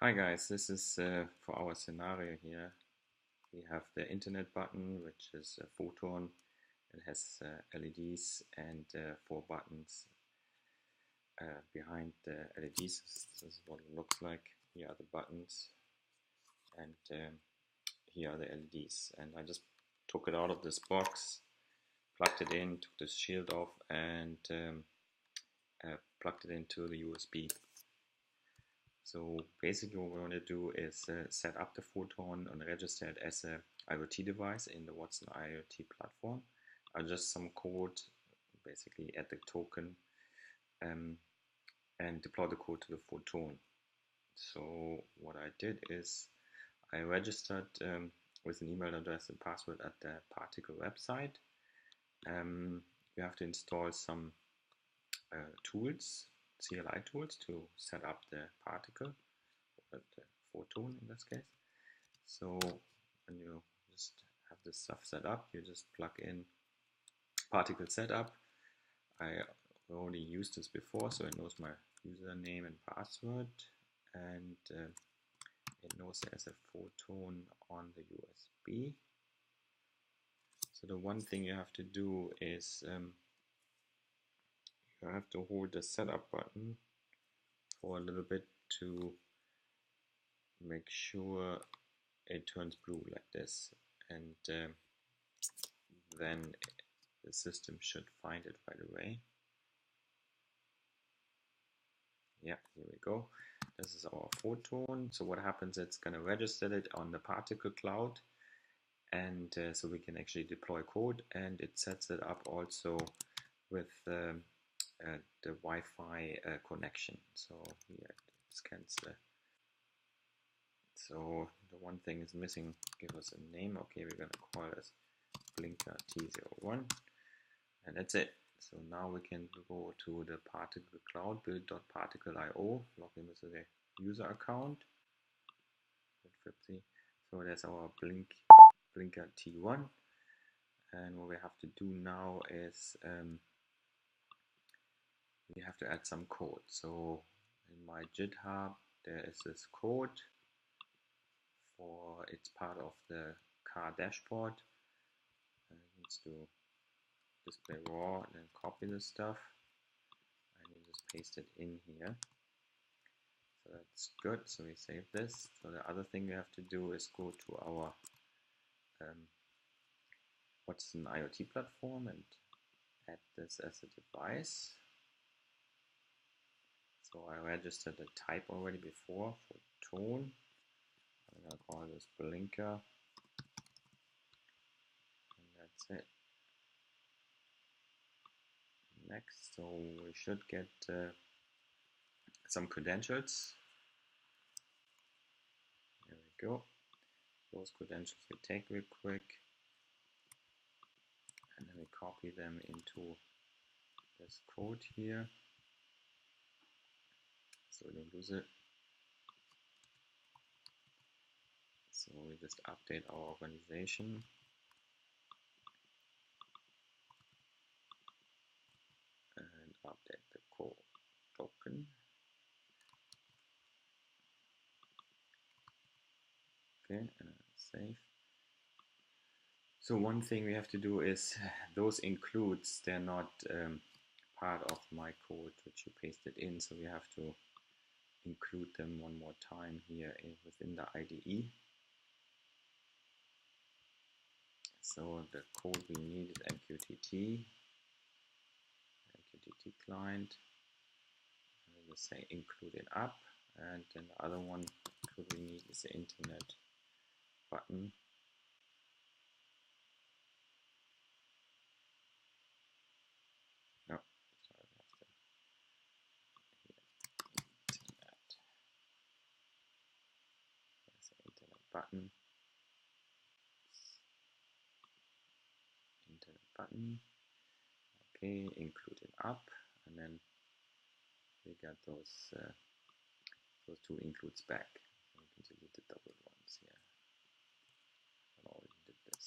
Hi guys, this is for our scenario here. We have the internet button, which is a Photon. It has LEDs and 4 buttons behind the LEDs. This is what it looks like. Here are the buttons and here are the LEDs. And I just took it out of this box, plugged it in, took this shield off and plugged it into the USB. So basically what we're going to do is set up the Photon and register it as a IoT device in the Watson IoT platform. Just some code, basically add the token and deploy the code to the Photon. So what I did is I registered with an email address and password at the Particle website. You have to install some tools, CLI tools, to set up the particle, or the Photon in this case. So when you just have this stuff set up, you just plug in particle setup. I already used this before, so it knows my username and password, and it knows there's a Photon on the USB. So the one thing you have to do is you have to hold the setup button for a little bit to make sure it turns blue like this, and then the system should find it right away. Yeah, here we go. This is our Photon. So what happens, it's going to register it on the particle cloud, and so we can actually deploy code, and it sets it up also with the Wi-Fi connection. So here it scans the. So the one thing is missing, give us a name. Okay, we're going to call this Blinker T01, and that's it. So now we can go to the particle cloud, build.particle.io, log in with the user account. So that's our Blinker T1. And what we have to do now is we have to add some code. So in my GitHub, there is this code for, it's part of the car dashboard. It needs to display raw and then copy the stuff, and you just paste it in here. So that's good. So we save this. So the other thing we have to do is go to our Watson IoT platform and add this as a device. So I registered the type already before for tone. I'm going to call this Blinker, and that's it. Next, so we should get some credentials. There we go. Those credentials we take real quick, and then we copy them into this code here, so we don't lose it. So we just update our organization. And update the core token. Okay, and save. So one thing we have to do is those includes, they're not part of my code which you pasted in, so we have to include them one more time here within the IDE. So the code we need is MQTT client. I will say include it up, and then the other one code we need is the internet button. No, sorry, we have to internet. There's the internet button. Internet button. Okay, include it up, and then we got those two includes back. So we can delete the double ones here. I already did this.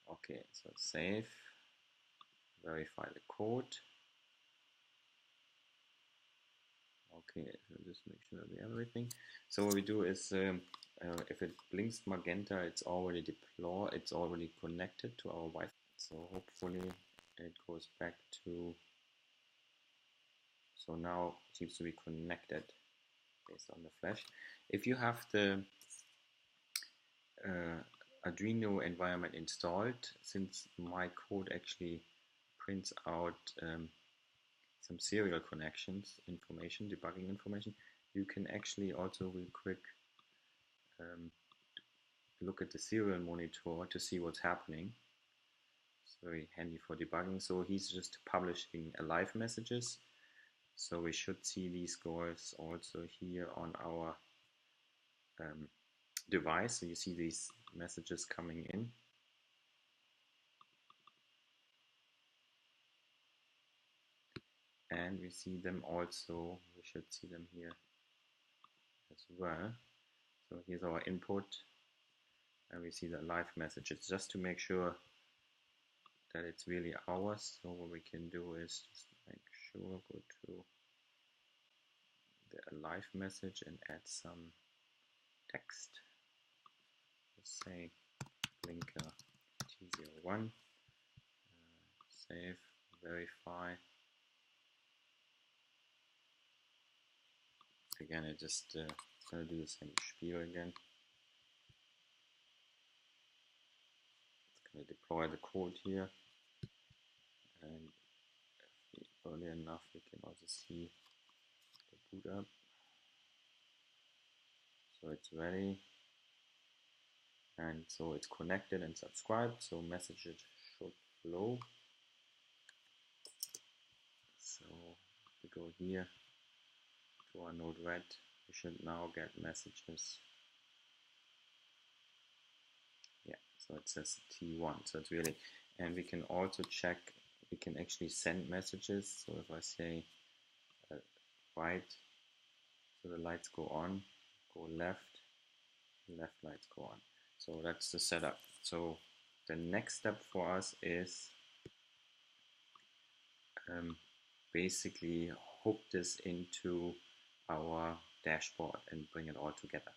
Okay, so save, verify the code. Okay, so just make sure we have everything. So what we do is, if it blinks magenta, it's already deployed, it's already connected to our Wi-Fi. So hopefully it goes back to, so now it seems to be connected based on the flash. If you have the Arduino environment installed, since my code actually prints out some serial connections information, debugging information, you can actually also real quick look at the serial monitor to see what's happening. It's very handy for debugging. So he's just publishing live messages. So we should see these scores also here on our device. So you see these messages coming in. And we see them also, we should see them here as well. So here's our input, and we see the live messages, just to make sure that it's really ours. So what we can do is just make sure, go to the live message and add some text. Let's say blinker T01, save, verify. Again, I just gonna do the same spiel again. It's gonna deploy the code here, and if early enough, we can also see the boot up. So it's ready, and so it's connected and subscribed. So messages should flow. So if we go here to our Node-RED, we should now get messages. Yeah, so it says T1, so it's really, and we can also check, we can actually send messages. So if I say right, so the lights go on, go left, left lights go on. So that's the setup. So the next step for us is basically hook this into our dashboard and bring it all together.